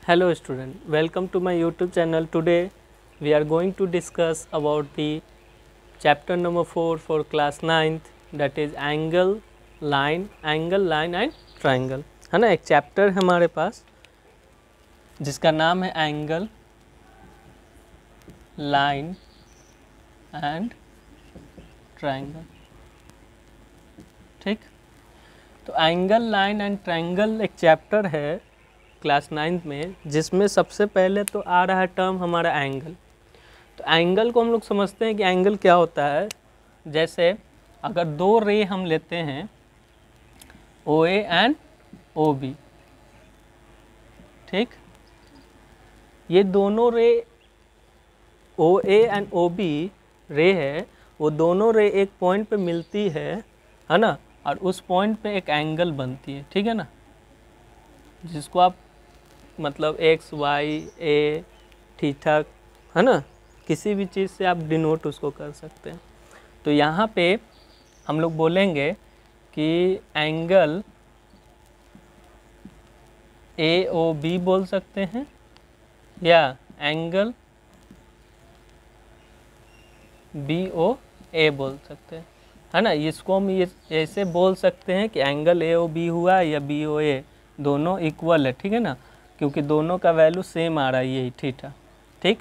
Hello student, welcome to my YouTube channel. Today we are going to discuss about the chapter number 4 for class 9th, that is angle, line and triangle. है ना, एक chapter है हमारे पास जिसका नाम है angle, line and triangle. ठीक, तो एंगल, लाइन एंड ट्रायंगल एक चैप्टर है क्लास 9th में, जिसमें सबसे पहले तो आ रहा है टर्म हमारा एंगल. तो एंगल को हम लोग समझते हैं कि एंगल क्या होता है. जैसे अगर दो रे हम लेते हैं OA एंड OB, ठीक, ये दोनों रे OA एंड OB रे है, वो दोनों रे एक पॉइंट पे मिलती है ना, और उस पॉइंट पे एक एंगल बनती है. ठीक है ना, जिसको आप मतलब एक्स वाई ए थीटा है ना, किसी भी चीज़ से आप डिनोट उसको कर सकते हैं. तो यहाँ पे हम लोग बोलेंगे कि एंगल AOB बोल सकते हैं या एंगल BOA बोल सकते हैं, है ना. इसको हम ये ऐसे बोल सकते हैं कि एंगल AOB हुआ या BOA, दोनों इक्वल है. ठीक है ना, क्योंकि दोनों का वैल्यू सेम आ रहा है, यही थीटा. ठीक,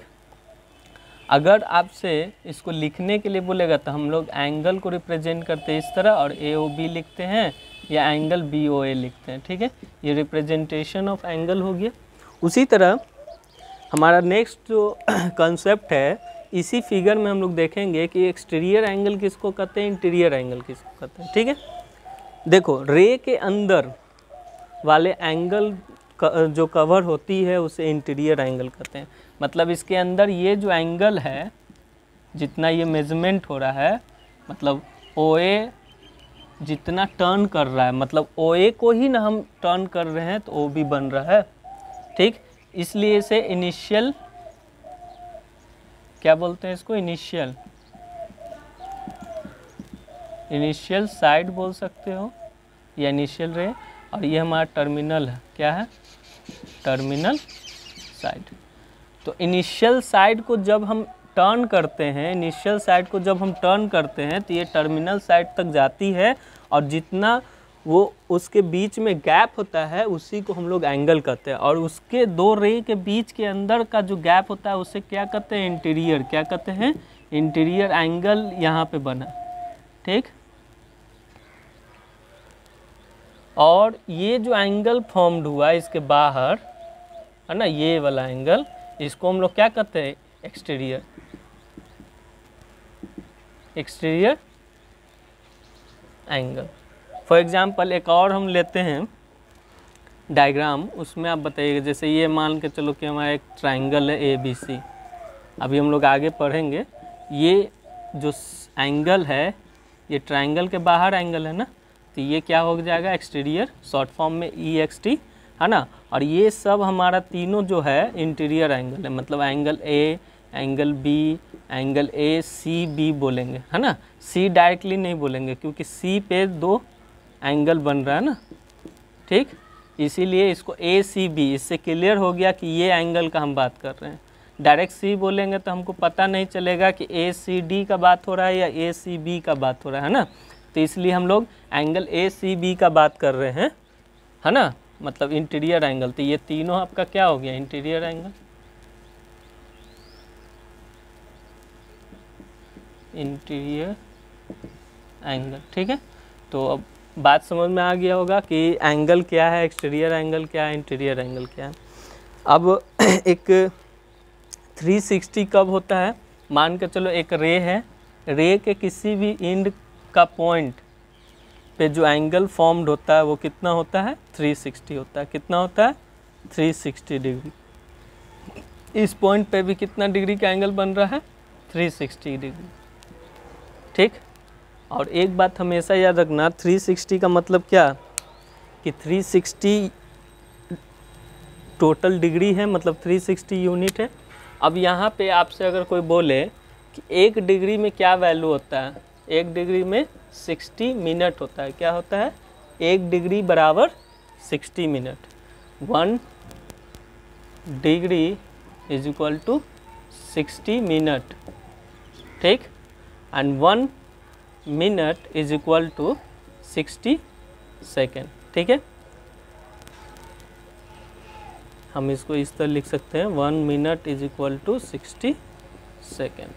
अगर आपसे इसको लिखने के लिए बोलेगा तो हम लोग एंगल को रिप्रेजेंट करते हैं इस तरह, और AOB लिखते हैं या एंगल BOA लिखते हैं. ठीक है, ये रिप्रेजेंटेशन ऑफ एंगल हो गया. उसी तरह हमारा नेक्स्ट जो कंसेप्ट है, इसी फिगर में हम लोग देखेंगे कि एक्सटीरियर एंगल किसको कहते हैं, इंटीरियर एंगल किसको कहते हैं. ठीक है, देखो रे के अंदर वाले एंगल जो कवर होती है उसे इंटीरियर एंगल कहते हैं. मतलब इसके अंदर ये जो एंगल है, जितना ये मेजरमेंट हो रहा है, मतलब OA जितना टर्न कर रहा है, मतलब OA को ही ना हम टर्न कर रहे हैं, तो OB बन रहा है. ठीक, इसलिए इसे इनिशियल, क्या बोलते हैं इसको, इनिशियल साइड बोल सकते हो या इनिशियल रे. और ये हमारा टर्मिनल है, क्या है, टर्मिनल साइड. तो इनिशियल साइड को जब हम टर्न करते हैं, तो ये टर्मिनल साइड तक जाती है, और जितना वो उसके बीच में गैप होता है उसी को हम लोग एंगल कहते हैं. और उसके दो रे के बीच के अंदर का जो गैप होता है उसे क्या कहते हैं, इंटीरियर. क्या कहते हैं, इंटीरियर एंगल यहाँ पे बना. ठीक, और ये जो एंगल फॉर्म्ड हुआ इसके बाहर, है ना, ये वाला एंगल, इसको हम लोग क्या कहते हैं, एक्सटीरियर एंगल. फॉर एग्जांपल एक और हम लेते हैं डायग्राम, उसमें आप बताइएगा. जैसे ये मान के चलो कि हमारा एक ट्रायंगल है ABC. अभी हम लोग आगे पढ़ेंगे. ये जो एंगल है, ये ट्रायंगल के बाहर एंगल है ना, तो ये क्या हो जाएगा, एक्सटीरियर, शॉर्ट फॉर्म में EXT, है ना. और ये सब हमारा तीनों जो है इंटीरियर एंगल है. मतलब angle A, angle B, angle ACB बोलेंगे, है ना. C डायरेक्टली नहीं बोलेंगे क्योंकि C पे दो एंगल बन रहा है ना. ठीक, इसीलिए इसको ACB, इससे क्लियर हो गया कि ये एंगल का हम बात कर रहे हैं. डायरेक्ट C बोलेंगे तो हमको पता नहीं चलेगा कि ACD का बात हो रहा है या ACB का बात हो रहा है ना. तो इसलिए हम लोग एंगल ACB का बात कर रहे हैं, है ना, मतलब इंटीरियर एंगल. तो ये तीनों आपका क्या हो गया, इंटीरियर एंगल. ठीक है, तो अब बात समझ में आ गया होगा कि एंगल क्या है, एक्सटीरियर एंगल क्या है, इंटीरियर एंगल क्या है. अब एक 360 कब होता है, मान के चलो एक रे है, रे के किसी भी एंड का पॉइंट पे जो एंगल फॉर्म्ड होता है वो कितना होता है, 360 होता है. कितना होता है, 360 डिग्री. इस पॉइंट पे भी कितना डिग्री का एंगल बन रहा है, 360 डिग्री. ठीक, और एक बात हमेशा याद रखना, 360 का मतलब क्या, कि 360 टोटल डिग्री है, मतलब 360 यूनिट है. अब यहाँ पे आपसे अगर कोई बोले कि 1 डिग्री में क्या वैल्यू होता है, 1 डिग्री में 60 मिनट होता है. क्या होता है, 1 डिग्री बराबर 60 minute. 1 degree is equal to 60 minute, ठीक, and 1 minute is equal to 60 second, ठीक है। हम इसको इस तरह लिख सकते हैं 1 minute is equal to 60 second,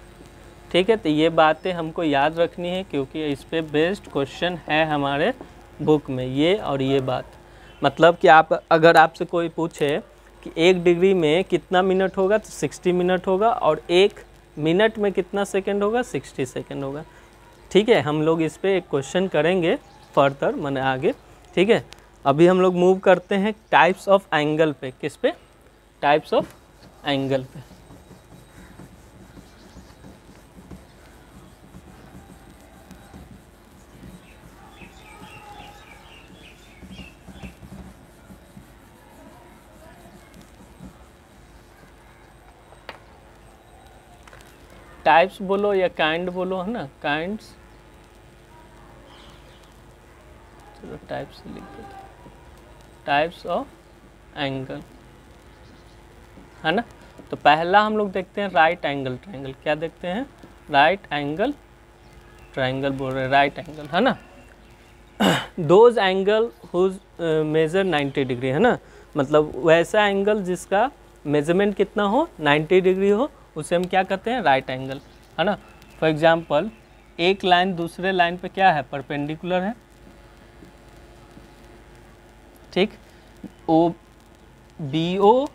ठीक है। तो ये बातें हमको याद रखनी है क्योंकि इस पे बेस्ड क्वेश्चन है हमारे बुक में, ये और ये बात। मतलब कि आप अगर आपसे कोई पूछे कि 1 डिग्री में कितना मिनट होगा तो 60 मिनट होगा, और 1 मिनट में कितना सेकंड होगा, 60 सेकंड होगा, ठीक है। हम लोग इस पे एक क्वेश्चन करेंगे फर्दर, माने आगे, ठीक है। अभी हम लोग मूव करते हैं टाइप्स ऑफ एंगल पे। किस पे? टाइप्स ऑफ एंगल पे। टाइप्स बोलो या काइंड बोलो, है ना, काइंड्स, चलो टाइप्स लिख देते, टाइप्स ऑफ एंगल, है ना। तो पहला हम लोग देखते हैं राइट एंगल ट्रायंगल। क्या देखते हैं? राइट एंगल ट्रायंगल बोल रहे हैं, राइट एंगल, है ना। Those angle whose measure 90 degree, है ना, मतलब वैसा एंगल जिसका मेजरमेंट कितना हो, 90 डिग्री हो, उसे हम क्या कहते हैं? राइट एंगल, है ना। फॉर एग्जांपल एक लाइन दूसरे लाइन पे क्या है? परपेंडिकुलर है, ठीक। ओ बी ओ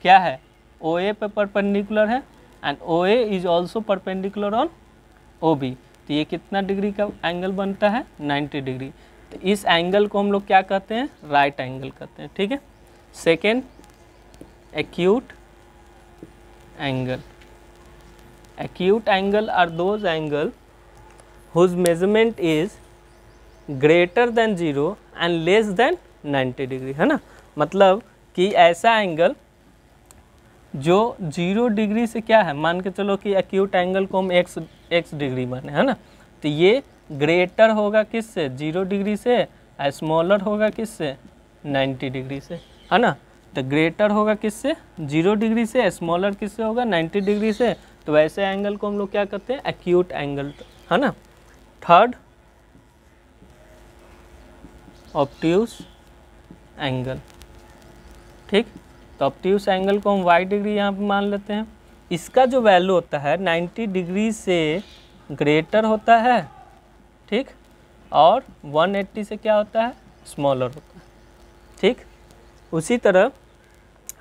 क्या है? ओ ए पे परपेंडिकुलर है, and O A is also perpendicular on O B. तो ये कितना डिग्री का एंगल बनता है? 90 डिग्री। तो इस एंगल को हम लोग क्या कहते हैं? राइट एंगल कहते हैं, ठीक है। Second, acute angle. Acute angle are those angle whose measurement is greater than 0 and less than 90 degree, है ना। मतलब कि ऐसा एंगल जो 0 डिग्री से क्या है, मान के चलो कि एक्यूट एंगल को हम x डिग्री माने, है ना। तो ये ग्रेटर होगा किससे? 0 डिग्री से, स्मॉलर होगा किससे? 90 डिग्री से, है ना। तो ग्रेटर होगा किससे? 0 डिग्री से, स्मॉलर किससे होगा? 90 डिग्री से। तो वैसे एंगल को हम लोग क्या कहते हैं? एक्यूट एंगल, है ना। थर्ड, ऑब्ट्यूस एंगल, ठीक। तो ऑब्ट्यूस एंगल को हम y डिग्री यहाँ पे मान लेते हैं। इसका जो वैल्यू होता है 90 डिग्री से ग्रेटर होता है, ठीक, और 180 से क्या होता है? स्मॉलर होता है, ठीक। उसी तरह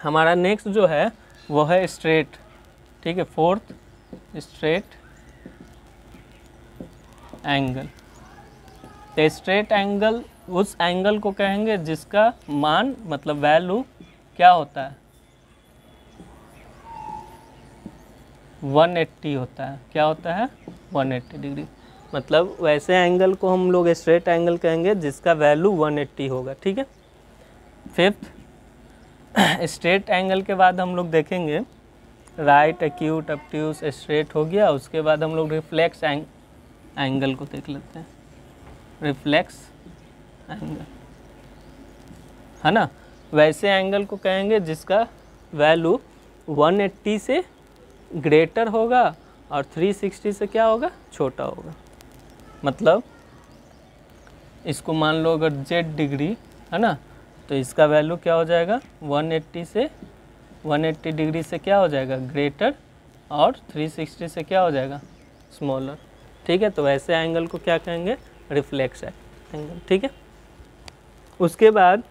हमारा नेक्स्ट जो है वो है स्ट्रेट, ठीक है। Fourth, straight angle. तो स्ट्रेट एंगल उस एंगल को कहेंगे जिसका मान, मतलब वैल्यू क्या होता है? 180 होता है। क्या होता है? 180 डिग्री। मतलब वैसे एंगल को हम लोग स्ट्रेट एंगल कहेंगे जिसका वैल्यू 180 होगा, ठीक है। फिफ्थ, स्ट्रेट एंगल के बाद हम लोग देखेंगे राइट, एक्यूट, ऑब्ट्यूस, स्ट्रेट हो गया। उसके बाद हम लोग रिफ्लेक्स एंगल को देख लेते हैं। रिफ्लेक्स एंगल, है ना। वैसे एंगल को कहेंगे जिसका वैल्यू 180 से ग्रेटर होगा और 360 से क्या होगा? छोटा होगा। मतलब इसको मान लो अगर z डिग्री, है ना, तो इसका वैल्यू क्या हो जाएगा? 180 डिग्री से क्या हो जाएगा? ग्रेटर, और 360 से क्या हो जाएगा? स्मॉलर, ठीक है। तो वैसे एंगल को क्या कहेंगे? रिफ्लेक्स एंगल, ठीक है। उसके बाद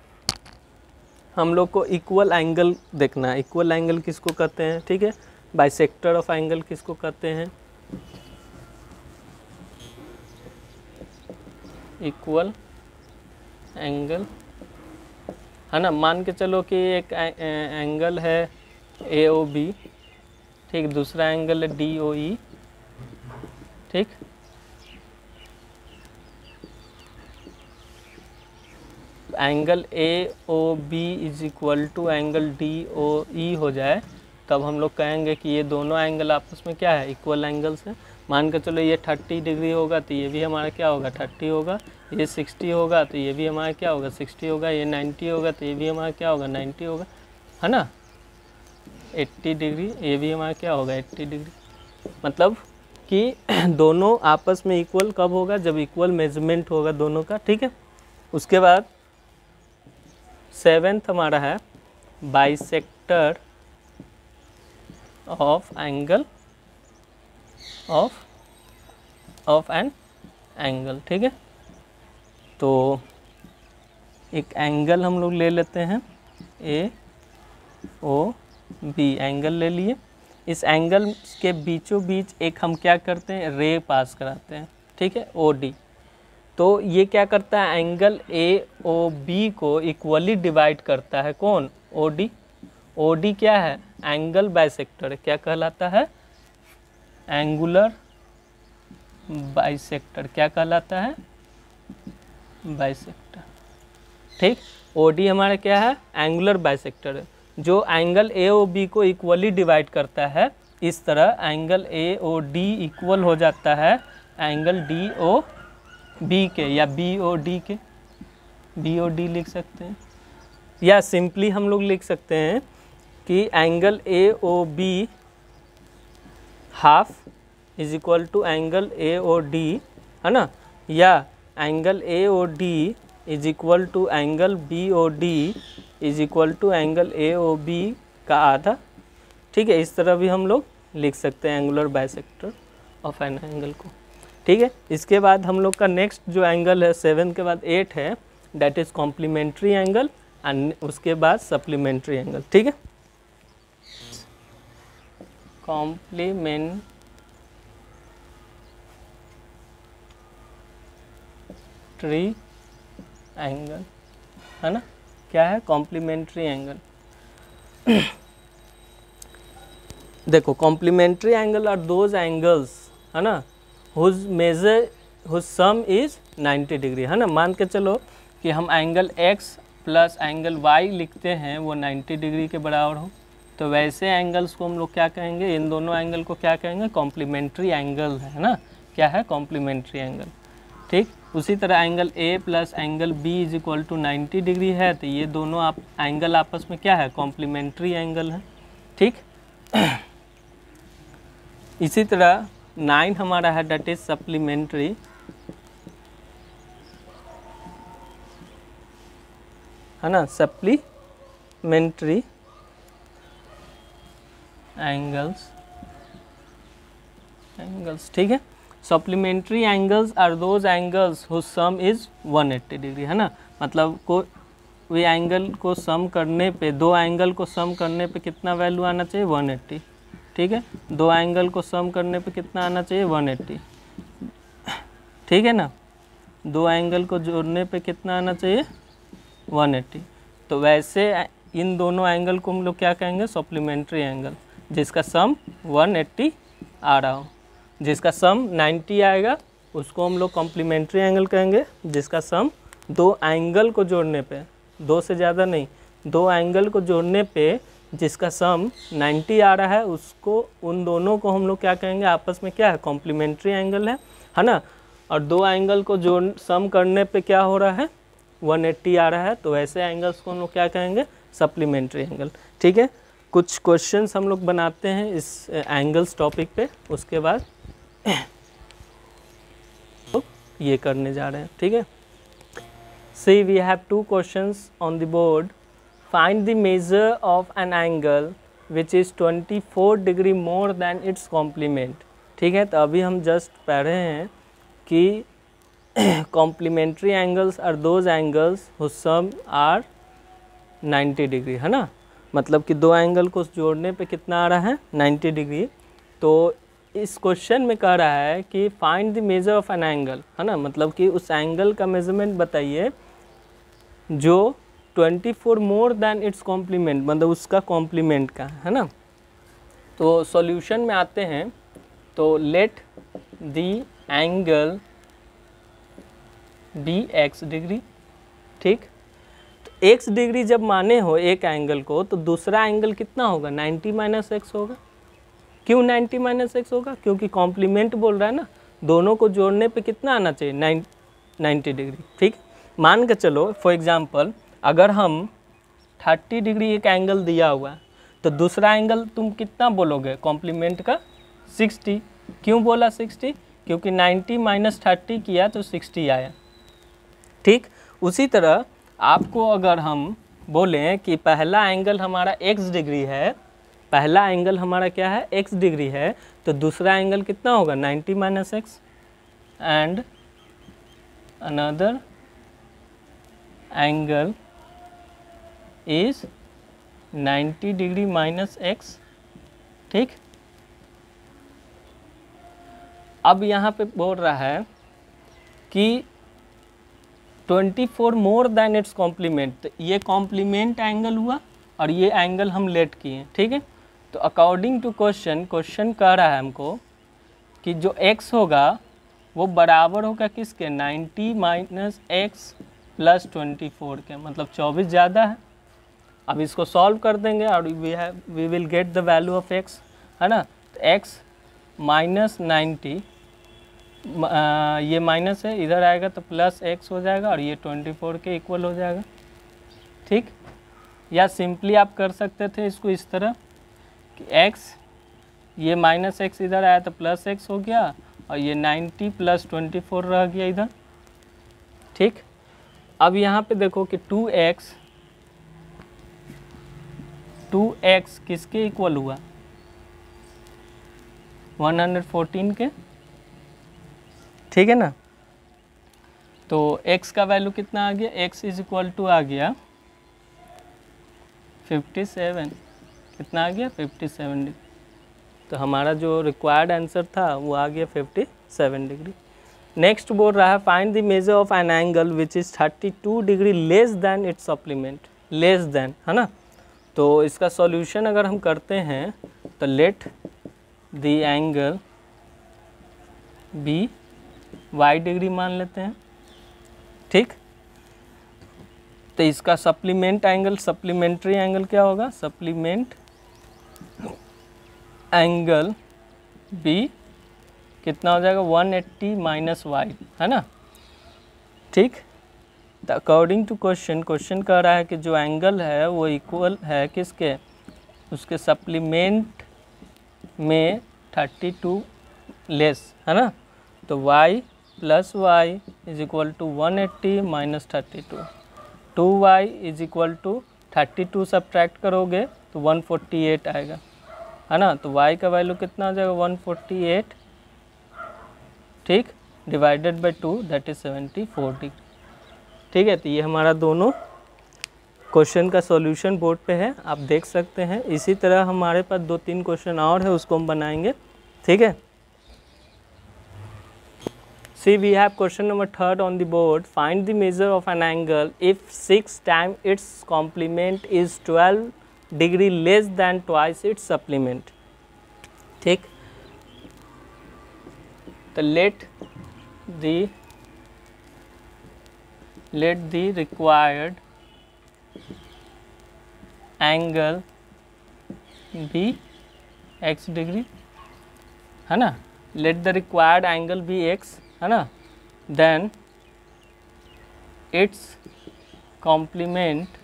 हम लोग को इक्वल एंगल देखना है। इक्वल एंगल किसको कहते हैं? ठीक है। बाइसेक्टर ऑफ एंगल किसको कहते हैं? इक्वल एंगल, है ना। मान के चलो कि एक एंगल है AOB, ठीक, दूसरा एंगल है DOE, ठीक। Angle AOB is equal to angle DOE हो जाए, तब हम लोग कहेंगे कि ये दोनों एंगल आपस में क्या है? इक्वल एंगल्स है। मान के चलो ये 30 डिग्री होगा तो ये भी हमारा क्या होगा? 30 होगा। ये 60 होगा तो ये भी हमारा क्या होगा? 60 होगा। ये 90 होगा तो ये भी हमारा क्या होगा? 90 होगा, है ना। 80 डिग्री, ये भी हमारा क्या होगा 80 डिग्री। मतलब कि दोनों आपस में इक्वल कब होगा, जब इक्वल मेजरमेंट होगा दोनों का, ठीक है। उसके बाद 7th हमारा है bisector of angle of an angle, ठीक है। तो एक एंगल हम लोग ले लेते हैं AOB एंगल ले लिए। इस एंगल के बीचों बीच एक हम क्या करते हैं, रे पास कराते हैं, ठीक है, OD। तो ये क्या करता है, एंगल AOB को इक्वली डिवाइड करता है, कौन, OD। OD क्या है, एंगल बाइसेक्टर, क्या कहलाता है, एंगुलर बाइसेक्टर, क्या कहलाता है, बाइसेक्टर, ठीक। OD हमारा क्या है, एंगुलर बाइसेक्टर है, जो एंगल AOB को इक्वली डिवाइड करता है। इस तरह एंगल AOD इक्वल हो जाता है एंगल DOB के, या BOD के, BOD लिख सकते हैं, या सिंपली हम लोग लिख सकते हैं कि angle AOB half is equal to angle AOD, है ना, या angle AOD is equal to angle BOD is equal to angle AOB का आधा, ठीक है। इस तरह भी हम लोग लिख सकते हैं angular bisector of an angle को, ठीक है। इसके बाद हम लोग का नेक्स्ट जो एंगल है 7 के बाद 8 है, that is complementary angle, and उसके बाद सप्लीमेंट्री एंगल, ठीक है। कॉम्प्लीमेंट्री एंगल, है ना, क्या है, कॉम्प्लीमेंट्री एंगल। देखो complementary angle are those angles, है ना, हुज सम इज 90 डिग्री, है ना। मान के चलो कि हम angle x plus angle y लिखते हैं, वो 90 डिग्री के बराबर हो, तो वैसे एंगल्स को हम लोग क्या कहेंगे, इन दोनों एंगल को क्या कहेंगे, कॉम्प्लीमेंट्री एंगल, है ना, क्या है, कॉम्प्लीमेंट्री एंगल, ठीक। उसी तरह angle A plus angle B is equal to 90 degree है, तो ये दोनों एंगल आपस में क्या है, कॉम्प्लीमेंट्री एंगल है, ठीक। इसी तरह 9 हमारा है, डेट इज सप्लीमेंट्री, है ना, सप्लीमेंट्री एंगल्स, ठीक है। Supplementary angles are those angles whose sum is 180 degree, है ना, मतलब कोई एंगल को सम करने पे, दो एंगल को सम करने पे कितना वैल्यू आना चाहिए, 180, ठीक है। दो एंगल को सम करने पे कितना आना चाहिए, 180, ठीक है ना। दो एंगल को जोड़ने पे कितना आना चाहिए, 180। तो वैसे इन दोनों एंगल को हम लोग क्या कहेंगे, सप्लीमेंट्री एंगल, जिसका सम 180 आ रहा हो। जिसका सम 90 आएगा उसको हम लोग कॉम्प्लीमेंट्री एंगल कहेंगे, जिसका सम दो एंगल को जोड़ने पे, दो से ज़्यादा नहीं, दो एंगल को जोड़ने पे जिसका सम 90 आ रहा है, उसको, उन दोनों को हम लोग क्या कहेंगे, आपस में क्या है, कॉम्प्लीमेंट्री एंगल है ना। और दो एंगल को जोड़ सम करने पे क्या हो रहा है, 180 आ रहा है, तो ऐसे एंगल्स को हम लोग क्या कहेंगे, सप्लीमेंट्री एंगल, ठीक है। कुछ क्वेश्चंस हम लोग बनाते हैं इस एंगल्स टॉपिक पे, उसके बाद तो ये करने जा रहे हैं, ठीक है। See we have 2 questions on the board. Find the measure of an angle which is 24 degree more than its complement, ठीक है। तो अभी हम जस्ट पढ़ रहे हैं कि complementary angles are those angles whose sum are 90 degree, है ना, मतलब कि दो एंगल को जोड़ने पे कितना आ रहा है, 90 डिग्री। तो इस क्वेश्चन में कह रहा है कि find the measure of an angle, है ना, मतलब कि उस एंगल का मेजरमेंट बताइए जो 24 मोर देन इट्स कॉम्प्लीमेंट, मतलब उसका कॉम्प्लीमेंट का, है ना। तो सॉल्यूशन में आते हैं, तो let the angle be x degree, ठीक। तो x डिग्री जब माने हो एक एंगल को, तो दूसरा एंगल कितना होगा, 90 माइनस एक्स होगा। क्यों 90 माइनस एक्स होगा, क्योंकि कॉम्प्लीमेंट बोल रहा है ना, दोनों को जोड़ने पे कितना आना चाहिए, 90 डिग्री, ठीक। मान के चलो फॉर एग्जांपल अगर हम 30 डिग्री एक एंगल दिया हुआ है, तो दूसरा एंगल तुम कितना बोलोगे कॉम्प्लीमेंट का 60। क्यों बोला 60? क्योंकि 90 माइनस 30 किया तो 60 आया। ठीक, उसी तरह आपको अगर हम बोलें कि पहला एंगल हमारा x डिग्री है, पहला एंगल हमारा क्या है x डिग्री है, तो दूसरा एंगल कितना होगा 90 minus x, and another angle is 90 degree minus x. ठीक, अब यहाँ पे बोल रहा है कि 24 मोर देन इट्स कॉम्प्लीमेंट, तो ये कॉम्प्लीमेंट एंगल हुआ और ये एंगल हम लेट किए। ठीक है, तो अकॉर्डिंग टू क्वेश्चन, क्वेश्चन कह रहा है हमको कि जो x होगा वो बराबर होगा किसके 90 माइनस एक्स प्लस 24 के, मतलब 24 ज़्यादा है। अब इसको सॉल्व कर देंगे और we will get the value of x, है ना। तो x माइनस 90, ये माइनस है, इधर आएगा तो प्लस x हो जाएगा और ये 24 के इक्वल हो जाएगा। ठीक, या सिंपली आप कर सकते थे इसको इस तरह कि x, ये माइनस x इधर आया तो प्लस x हो गया और ये 90 प्लस 24 रह गया इधर। ठीक, अब यहाँ पे देखो कि 2x किसके इक्वल हुआ 114 के। ठीक है ना, तो x का वैल्यू कितना आ गया, x इज इक्वल टू आ गया 57, कितना आ गया 57 डिग्री। तो हमारा जो रिक्वायर्ड आंसर था वो आ गया 57 डिग्री। नेक्स्ट बोल रहा है find the measure of an angle which is 32 degree less than it's supplement, less than, है ना। तो इसका सॉल्यूशन अगर हम करते हैं तो let the angle be y degree मान लेते हैं। ठीक, तो इसका सप्लीमेंट एंगल, सप्लीमेंट्री एंगल क्या होगा, सप्लीमेंट एंगल बी कितना हो जाएगा 180 माइनस y, है ना। ठीक, तो अकॉर्डिंग टू क्वेश्चन, क्वेश्चन कह रहा है कि जो एंगल है वो इक्वल है किसके, उसके सप्लीमेंट में 32 लेस, है ना। तो y plus y is equal to 180 minus 32, 2y is equal to 32 subtract करोगे तो 148 आएगा, है ना। तो y का वैल्यू कितना हो जाएगा 148, ठीक, divided by 2 that is 74 degree. ठीक है, तो ये हमारा दोनों क्वेश्चन का सॉल्यूशन बोर्ड पे है, आप देख सकते हैं। इसी तरह हमारे पास 2-3 क्वेश्चन और है, उसको हम बनाएंगे। ठीक है, See, we have question number 3rd on the board. Find the measure of an angle if 6 times its complement is 12 degree less than twice its supplement. ठीक, तो let the required angle be x degree, है ना। Let the required angle be x, है ना, then its complement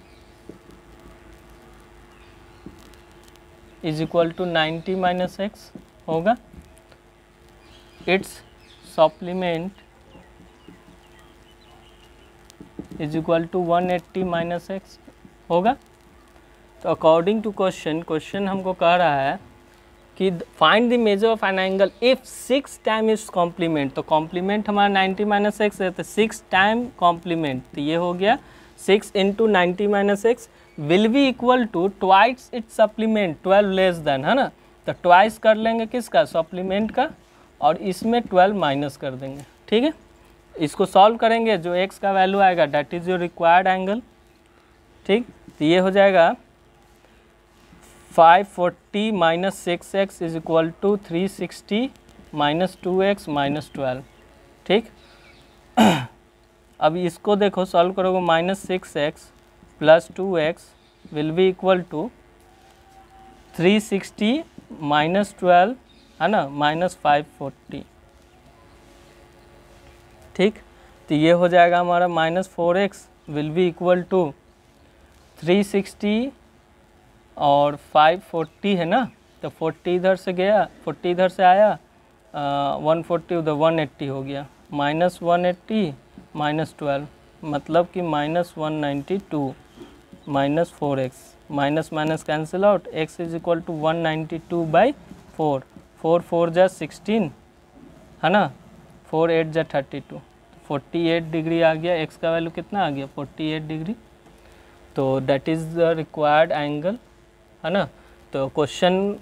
is equal to 90 minus x होगा, its supplement is equal to 180 minus x होगा। तो according to question, question हमको कह रहा है कि find the measure of an angle if 6 time its complement. तो कॉम्प्लीमेंट हमारा 90 माइनस एक्स है, तो 6 टाइम कॉम्प्लीमेंट, तो ये हो गया 6 into 90 minus x will be equal to twice its supplement 12 less than, है ना। तो ट्वाइस कर लेंगे किसका, सप्लीमेंट का, और इसमें 12 माइनस कर देंगे। ठीक है, इसको सॉल्व करेंगे, जो एक्स का वैल्यू आएगा that is your required angle. ठीक, तो ये हो जाएगा 540 minus 6x is equal to 360 minus 2x minus 12। ठीक, अब इसको देखो सॉल्व करोगे, minus 6x plus 2x will be equal to 360 minus 12, है ना, माइनस 540। ठीक, तो ये हो जाएगा हमारा minus 4x will be equal to 360 और 540 है ना, तो 40 इधर से गया, 40 इधर से आया, 140 उधर 180 हो गया, -180 -12 मतलब कि -192 -4x, minus minus cancel out, x is equal to 192/4, 4 4 जा 16 है ना, 4 8 जा 32, 48 डिग्री आ गया। x का वैल्यू कितना आ गया 48 डिग्री। तो that is the required angle है ना। तो क्वेश्चन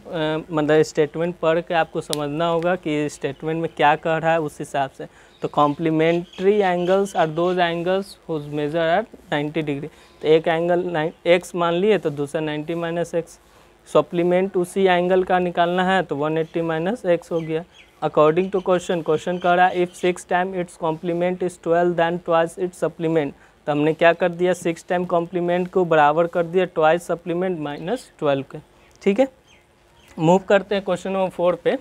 मतलब स्टेटमेंट पढ़ के आपको समझना होगा कि स्टेटमेंट में क्या कह रहा है, उस हिसाब से। तो complementary angles are those angles whose measure at 90 degree. तो एक एंगल x मान लिए तो दूसरा 90 - x, सप्लीमेंट उसी एंगल का निकालना है तो 180 - x हो गया। अकॉर्डिंग टू क्वेश्चन कह रहा है if 6 time its complement is 12 than twice its supplement. तो हमने क्या कर दिया, 6 टाइम कॉम्प्लीमेंट को बराबर कर दिया ट्वाइस सप्लीमेंट -12 के। ठीक है, मूव करते हैं क्वेश्चन नंबर 4 पे।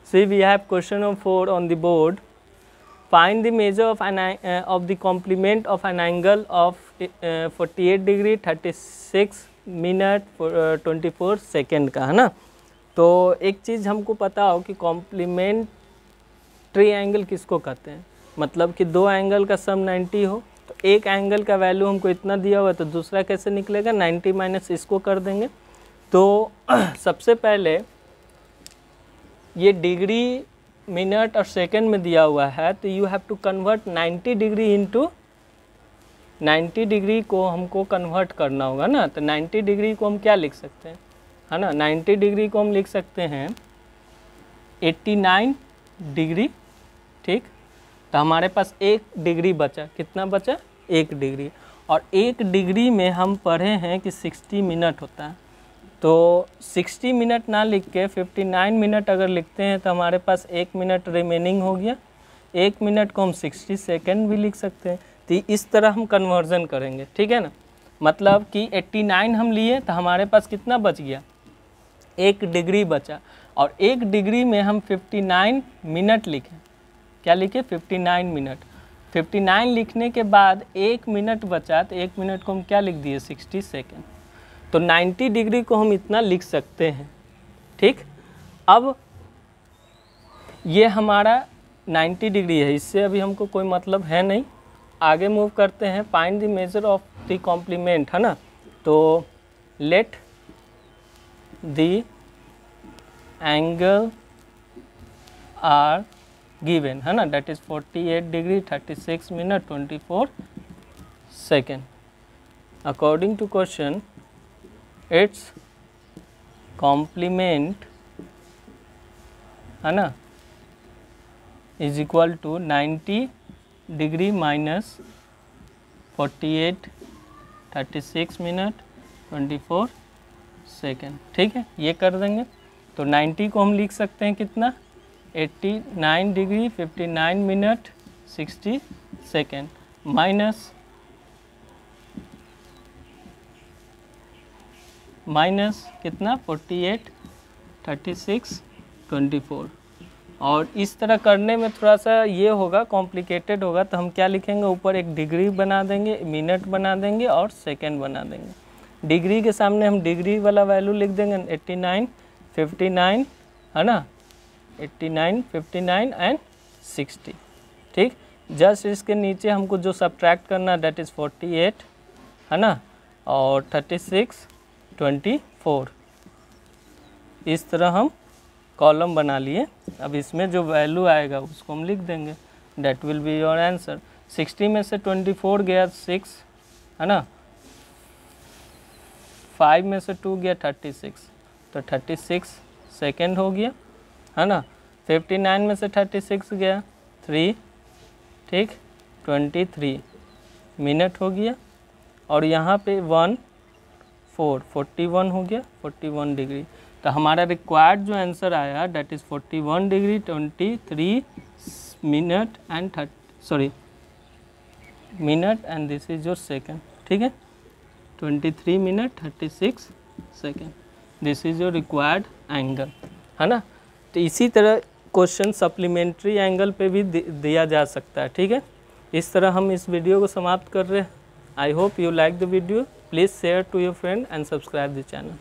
See we have question number 4 on the board. Find the measure of the complement of an angle of 48 degree 36 minute 24 second का, है ना। तो एक चीज़ हमको पता हो कि कॉम्प्लीमेंट्री एंगल किसको कहते हैं, मतलब कि दो एंगल का सम 90 हो। तो एक एंगल का वैल्यू हमको इतना दिया हुआ है तो दूसरा कैसे निकलेगा, 90 माइनस इसको कर देंगे। तो सबसे पहले ये डिग्री मिनट और सेकंड में दिया हुआ है, तो you have to convert 90 degree into 90 degree को हमको कन्वर्ट करना होगा ना। तो 90 डिग्री को हम क्या लिख सकते हैं, है ना, 90 डिग्री को हम लिख सकते हैं 89 डिग्री। ठीक, तो हमारे पास 1 डिग्री बचा, कितना बचा 1 डिग्री, और 1 डिग्री में हम पढ़े हैं कि 60 मिनट होता है। तो 60 मिनट ना लिख के 59 मिनट अगर लिखते हैं तो हमारे पास 1 मिनट रिमेनिंग हो गया। 1 मिनट को हम 60 सेकेंड भी लिख सकते हैं। तो इस तरह हम कन्वर्जन करेंगे, ठीक है ना। मतलब कि 89 हम लिए तो हमारे पास कितना बच गया, 1 डिग्री बचा, और 1 डिग्री में हम 59 मिनट लिखें। क्या लिखे, 59 मिनट। 59 लिखने के बाद 1 मिनट बचा, तो 1 मिनट को हम क्या लिख दिए 60 सेकेंड। तो 90 डिग्री को हम इतना लिख सकते हैं। ठीक, अब ये हमारा 90 डिग्री है, इससे अभी हमको कोई मतलब है नहीं। आगे मूव करते हैं, find the measure of the complement, है ना। तो let the angle are given, है ना, that is 48 degree 36 minute 24 second. According to question its complement, है ना, is equal to 90 degree minus 48 36 minute 24 second. ठीक है, ये कर देंगे। तो 90 को हम लिख सकते हैं कितना, 89 डिग्री 59 मिनट 60 सेकेंड माइनस कितना 48 36 24। और इस तरह करने में थोड़ा सा ये होगा, कॉम्प्लिकेटेड होगा। तो हम क्या लिखेंगे, ऊपर एक डिग्री बना देंगे, मिनट बना देंगे और सेकेंड बना देंगे। डिग्री के सामने हम डिग्री वाला वैल्यू लिख देंगे 89 59, है ना, 89 59 एंड 60। ठीक, जस्ट इसके नीचे हमको जो सब्ट्रैक्ट करना दैट इज़ 48, है ना, और 36 24। इस तरह हम कॉलम बना लिए। अब इसमें जो वैल्यू आएगा उसको हम लिख देंगे, that will be your answer. 60 में से 24 गया 6, है ना, 5 में से 2 गया 36, तो 36 सेकेंड हो गया, है ना। 59 में से 36 गया 3, ठीक, 23 मिनट हो गया, और यहाँ पे 41 हो गया, 41 डिग्री। तो हमारा रिक्वायर्ड जो आंसर आया that is 41 degree 23 minute and minute and this is your second. ठीक है, 23 minute 36 second, this is your required angle, है ना। तो इसी तरह क्वेश्चन सप्लीमेंट्री एंगल पे भी दिया जा सकता है। ठीक है, इस तरह हम इस वीडियो को समाप्त कर रहे हैं। I hope you like the video. Please share to your friend and subscribe the channel.